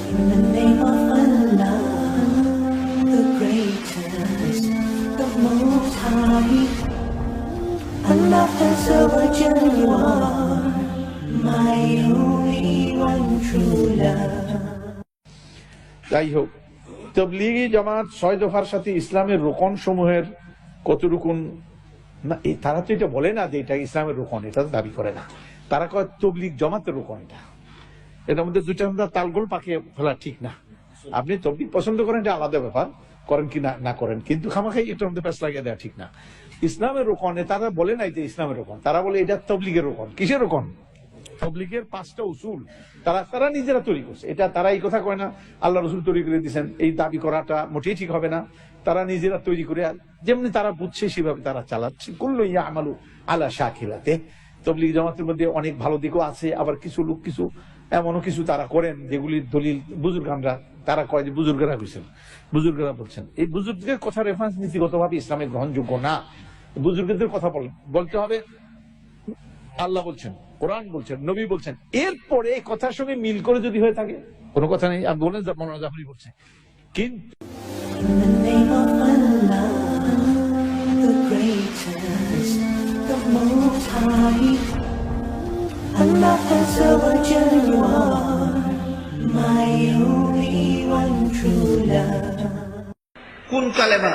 In the name of Allah, the greatest, the most high. Allah has overjoyed you are my only one true love. যাই হোক, তবলিগি জামাত 6 দফার সাথে ইসলামের রোকন সমূহের কত রুকুন না, তারা তো এটা বলে না যে এটা ইসলামের রোকন, এটা তো দাবি করে না। তারা কয় তবলিগ জামাতের রোকন। এটার মধ্যে দুইটা তালগোল পাকিয়ে ফেলা ঠিক না। আপনি তবলিগ পছন্দ করেন, এটা আলাদা ব্যাপার, করেন কি না করেন, কিন্তু খামাখাই এটার মধ্যে প্যাঁচ লাগিয়ে দেওয়া ঠিক না। ইসলামের রোকনে তারা বলে নাই যে ইসলামের রোকন, তারা বলে এটা তবলিগের রোকন। কিসের রোকন? তবলিগের 5টা উসুল তারা নিজেরা তৈরি করছে। এটা তারা এই কথা কয় না আল্লাহ রসুল তৈরি করে দিয়েছেন, এই দাবি করাটা মোটেই ঠিক হবে না। তারা নিজেরা তৈরি করে যেমনি তারা বুঝছে সেভাবে তারা চালাচ্ছে। কুল্লু ইয়ামালু আলা শাকিলাতে। তবলিগ জামাতের মধ্যে অনেক ভালো দিকও আছে, আবার কিছু লোক কিছু এমনও কিছু তারা করেন যেগুলির দলিল বুজুর্গানরা, তারা কয় যে বুজুর্গরা কইছেন, বুজুর্গরা বলছেন। এই বুজুর্গের কথা রেফারেন্স নীতিগতভাবে ইসলামে গ্রহণযোগ্য না। বুজুর্গদের কথা বলতে হবে আল্লাহ বলছেন, কোরআন বলছেন, নবী বলছেন। এরপরে এই কথার সঙ্গে মিল করে যদি হয়ে থাকে কোনো কথা নেই। আমি বলেন মৌলানা জাফরি বলছে, কিন্তু In the name of Allah, the greatest, the most high. Allah has overjoyed you are my only one true love. কোন কালেমা?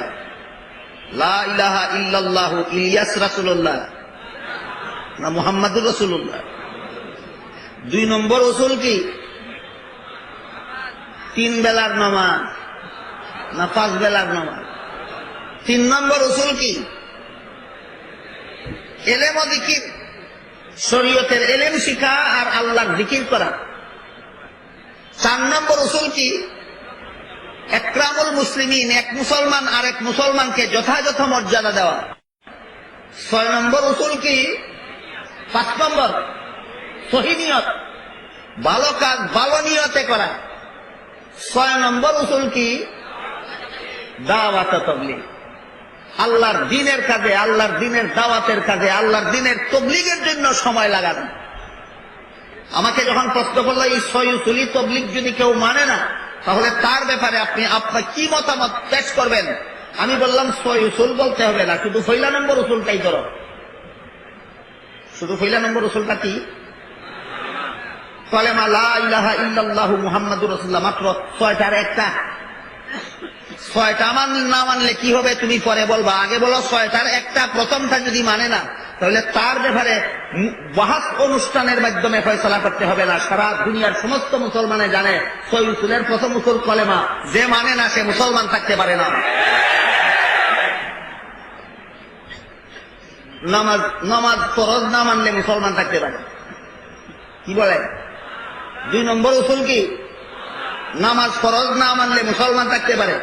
লা ইলাহা ইল্লাল্লাহু ইলিয়াস রাসূলুল্লাহ না মুহাম্মাদুর রাসূলুল্লাহ? 2 নম্বর উসুল কি? 3 বেলার নামাজ না 5 বেলার নামাজ? 3 নম্বর উসুল কি? ইলম ও জিকির, শরীয়তের ইলম শিখা আর আল্লাহর জিকির করা। 4 নম্বর উসুল কি? একরামুল মুসলিমিন, এক মুসলমান আরেক মুসলমানকে যথাযথ মর্যাদা দেওয়া। 6 নম্বর উসুল কি? 5 নম্বর সহি নিয়ত, ভালো কাজ ভালো নিয়তে করা। 6 নম্বর উসুল কি? দাওয়াত তাবলীগ, আল্লাহর দ্বীনের কাজে, আল্লাহর দ্বীনের দাওয়াতের কাজে, আল্লাহর দ্বীনের তাবলীগের জন্য সময় লাগানো। আমাকে যখন প্রশ্ন করলো এই 6 উসুলি তাবলীগ যদি কেউ মানে না, তাহলে তার ব্যাপারে আপনি আপনার কি মতামত পেশ করবেন? আমি বললাম 6 উসুল বলতে হবে না, শুধু 1 নম্বর উসুলটাই ধরো। শুধু 1 নম্বর উসুলটা কি? কালেমা লা ইলাহা ইল্লাল্লাহু মুহাম্মাদুর রাসূলুল্লাহ। মাত্র 6টার একটা। 6টা না মানলে কি হবে তুমি পরে বলবা, আগে বলো 6টার একটা। প্রথমটা যদি মানে না, তাহলে তার ব্যাপারে বাহাস অনুষ্ঠানের মাধ্যমে ফয়সালা করতে হবে না। সারা দুনিয়ার সমস্ত মুসলমানে জানে 6 উসুলের প্রথম উসুল কলেমা। যে মানে না সে মুসলমান থাকতে পারে না। নামাজ ফরজ না মানলে মুসলমান থাকতে পারে। কি বলে? 2 নম্বর উসুল কি? নামাজ ফরজ না মানলে মুসলমান থাকতে পারে।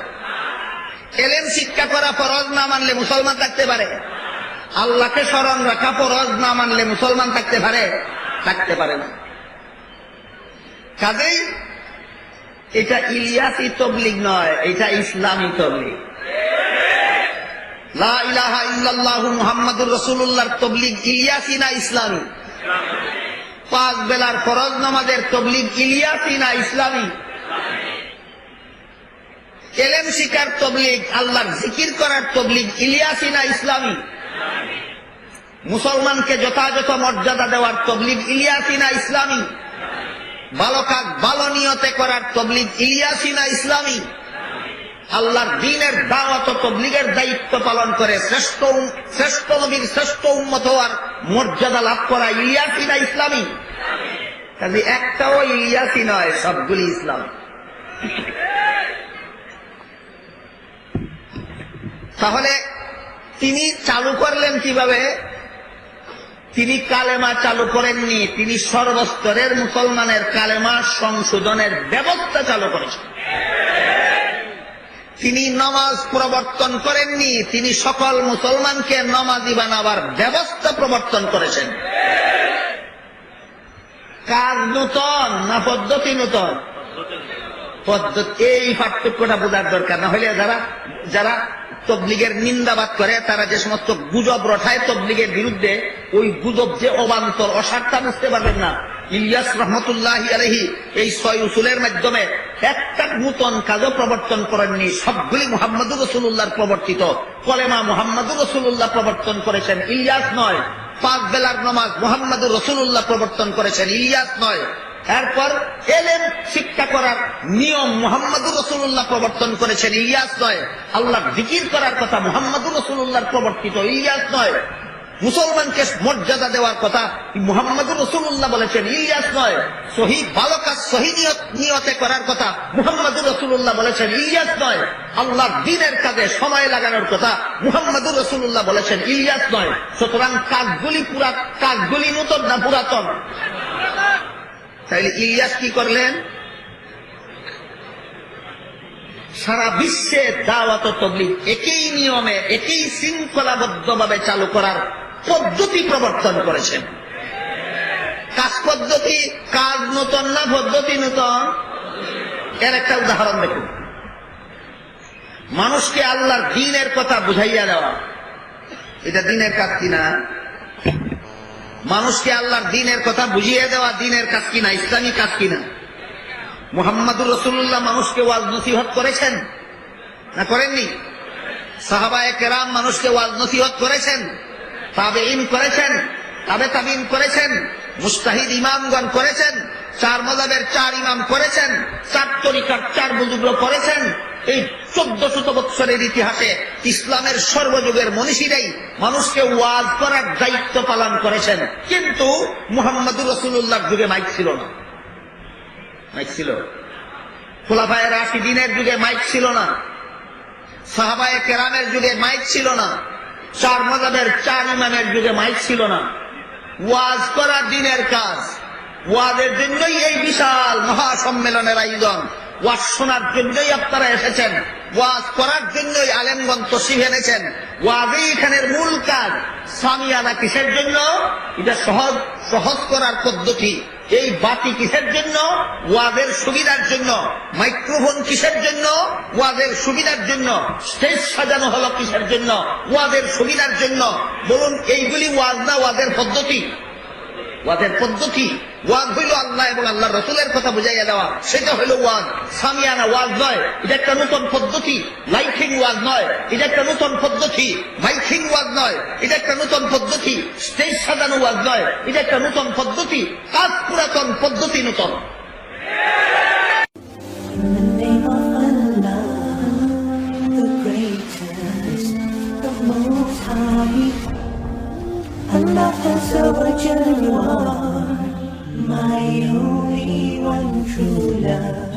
ইলম শিক্ষা করা ফরজ না মানলে মুসলমান থাকতে পারে। আল্লাহকে স্মরণ রাখা ফরজ না মানলে মুসলমান থাকতে পারে? থাকতে পারে না। কাজেই এটা ইলিয়াসি তাবলীগ নয়, এটা ইসলামী তাবলীগ। লা ইলাহা ইল্লাল্লাহু মুহাম্মাদুর রাসূলুল্লাহর তাবলীগ ইলিয়াসি না ইসলামী? 5 বেলার ফরজ নামাজের তাবলীগ ইলিয়াসি না ইসলামী? ইলম শিখার তাবলীগ, আল্লাহর জিকির করার তাবলীগ ইলিয়াসি না ইসলামী? মুসলমানকে যথাযথ মর্যাদা দেওয়ার তাবলীগ ইলিয়াসি না ইসলামী? ভালো কাজ ভালো নিয়তে করার তাবলীগ ইলিয়াসি না ইসলামী? আল্লাহর দ্বীনের দাওয়াত ও তাবলীগের দায়িত্ব পালন করে শ্রেষ্ঠ নবীর শ্রেষ্ঠ উম্মত হওয়ার মর্যাদা লাভ করা ইলিয়াসি না ইসলামী? কাজে একটাও ইলিয়াসি নয়, সবগুলি ইসলাম। তাহলে তিনি চালু করলেন কিভাবে? তিনি কালেমা চালু করেননি, তিনি সর্বস্তরের মুসলমানের কালেমা সংশোধনের ব্যবস্থা চালু করেছেন। তিনি নামাজ প্রবর্তন করেননি, তিনি সকল মুসলমানকে নামাজি বানাবার ব্যবস্থা প্রবর্তন করেছেন। কাজ নূতন না পদ্ধতি নূতন? পদ্ধতি। এই পার্থক্যটা বোঝার দরকার, না হলে যারা তবলিগের নিন্দাবাদ করে, তারা যে সমস্ত গুজব রটায় তবলিগের বিরুদ্ধে, ওই গুজব যে অবান্তর অসারটা বুঝতে পারবেন না। ইলিয়াস রহমতুল্লাহি আলাইহি এই 6 উসুলের মাধ্যমে একটা নূতন কাজও প্রবর্তন করেননি, সবগুলি মুহাম্মদুর রাসূলুল্লাহর প্রবর্তিত। কলেমা মুহাম্মদুর রাসূলুল্লাহ প্রবর্তন করেছেন, ইলিয়াস নয়। 5 বেলার নামাজ মুহাম্মদুর রাসূলুল্লাহ প্রবর্তন করেছেন, ইলিয়াস নয়। এরপর এলেম শিক্ষা করার নিয়ম মুহাম্মদুর রাসূলুল্লাহ প্রবর্তন করেছেন, ইলিয়াস নয়। আল্লাহর জিকির করার কথা মুহাম্মদুর রাসূলুল্লাহর প্রবর্তিত, ইলিয়াস নয়। মুসলমানকে মর্যাদা দেওয়ার কথা মুহাম্মদুর রাসূলুল্লাহ বলেছেন, ইলিয়াস নয়। সহি ভালো কাজ সহি নিয়তে করার কথা মুহাম্মদুর রাসূলুল্লাহ বলেছেন, ইলিয়াস নয়। আল্লাহর দ্বীনের কাজে সময় লাগানোর কথা মুহাম্মদুর রাসূলুল্লাহ বলেছেন, ইলিয়াস নয়। সুতরাং কাজগুলি নূতন না পুরাতন? তাইলে ইলিয়াস কি করলেন? সারা বিশ্বে দাওয়াত ও তাবলীগ একই নিয়মে একই শৃঙ্খলাবদ্ধভাবে চালু করার পদ্ধতি প্রবর্তন করেছেন। কাজ পদ্ধতি, কাজ নূতন না পদ্ধতি নূতন? এর একটা উদাহরণ দেখুন। মানুষকে আল্লাহর দ্বীনের কথা বুঝাইয়া দেওয়া, এটা দ্বীনের কাজ কিনা? মানুষকে আল্লাহর দ্বীনের কথা বুঝিয়ে দেওয়া দ্বীনের কাজ কিনা, ইসলামী কাজ কিনা? মুহাম্মদুর রাসূলুল্লাহ মানুষকে ওয়াজ নসিহত করেছেন না করেননি? সাহাবায়ে কেরাম মানুষকে ওয়াজ নসিহত করেছেন, তাবেঈন করেছেন, তাবে তাবিঈন করেছেন, মুজতাহিদ ইমামগণ করেছেন, 4 মাযহাবের 4 ইমাম করেছেন, 4 তরিকার 4 বুজুর্গ করেছেন। এই 1400 বছরের ইতিহাসে ইসলামের সর্বযুগের মনীষীরাই মানুষকে ওয়াজ করার দায়িত্ব পালন করেছেন। কিন্তু মুহাম্মদুর রাসূলুল্লাহর যুগে মাইক ছিল না। মাইক ছিল? খুলাফায়ে রাশিদিনের যুগে মাইক ছিল না, সাহাবায়ে কেরামের যুগে মাইক ছিল না, 4 মাযহাবের 4 ইমামের যুগে মাইক ছিল না। ওয়াজ করা দ্বীনের কাজ। ওয়াজের জন্যই এই বিশাল মহাসম্মেলনের আয়োজন। ওয়াজ শোনার জন্যই আপনারা এসেছেন, ওয়াজ করার জন্যই আলেমগণ তশরিফ এনেছেন। ওয়াজই এখানের মূল কাজ। সামিয়ানা কিসের জন্য? এটা সহজ করার পদ্ধতি। এই বাতি কিসের জন্য? ওয়াজের সুবিধার জন্য। মাইক্রোফোন কিসের জন্য? ওয়াজের সুবিধার জন্য। স্টেজ সাজানো হলো কিসের জন্য? ওয়াজের সুবিধার জন্য। বলুন, এইগুলি ওয়াজ না ওয়াজের পদ্ধতি? ওয়াজের পদ্ধতি। ওয়াজ হইল আল্লাহ এবং আল্লাহর রাসূলের কথা বুঝাইয়া দেওয়া, সেটা হইল ওয়াজ। সামিয়ানা ওয়াজ নয়, এটা একটা নতুন পদ্ধতি। লাইটিং ওয়াজ নয়, এটা একটা নতুন পদ্ধতি। মাইকিং ওয়াজ নয়, এটা একটা নতুন পদ্ধতি। স্টেজ সাজানো ওয়াজ নয়, এটা একটা নতুন পদ্ধতি। কাজ পুরাতন, পদ্ধতি নতুন। In the name of Allah, the greatest, the most high. Allah Azza wa Jalla, you are my only one true love.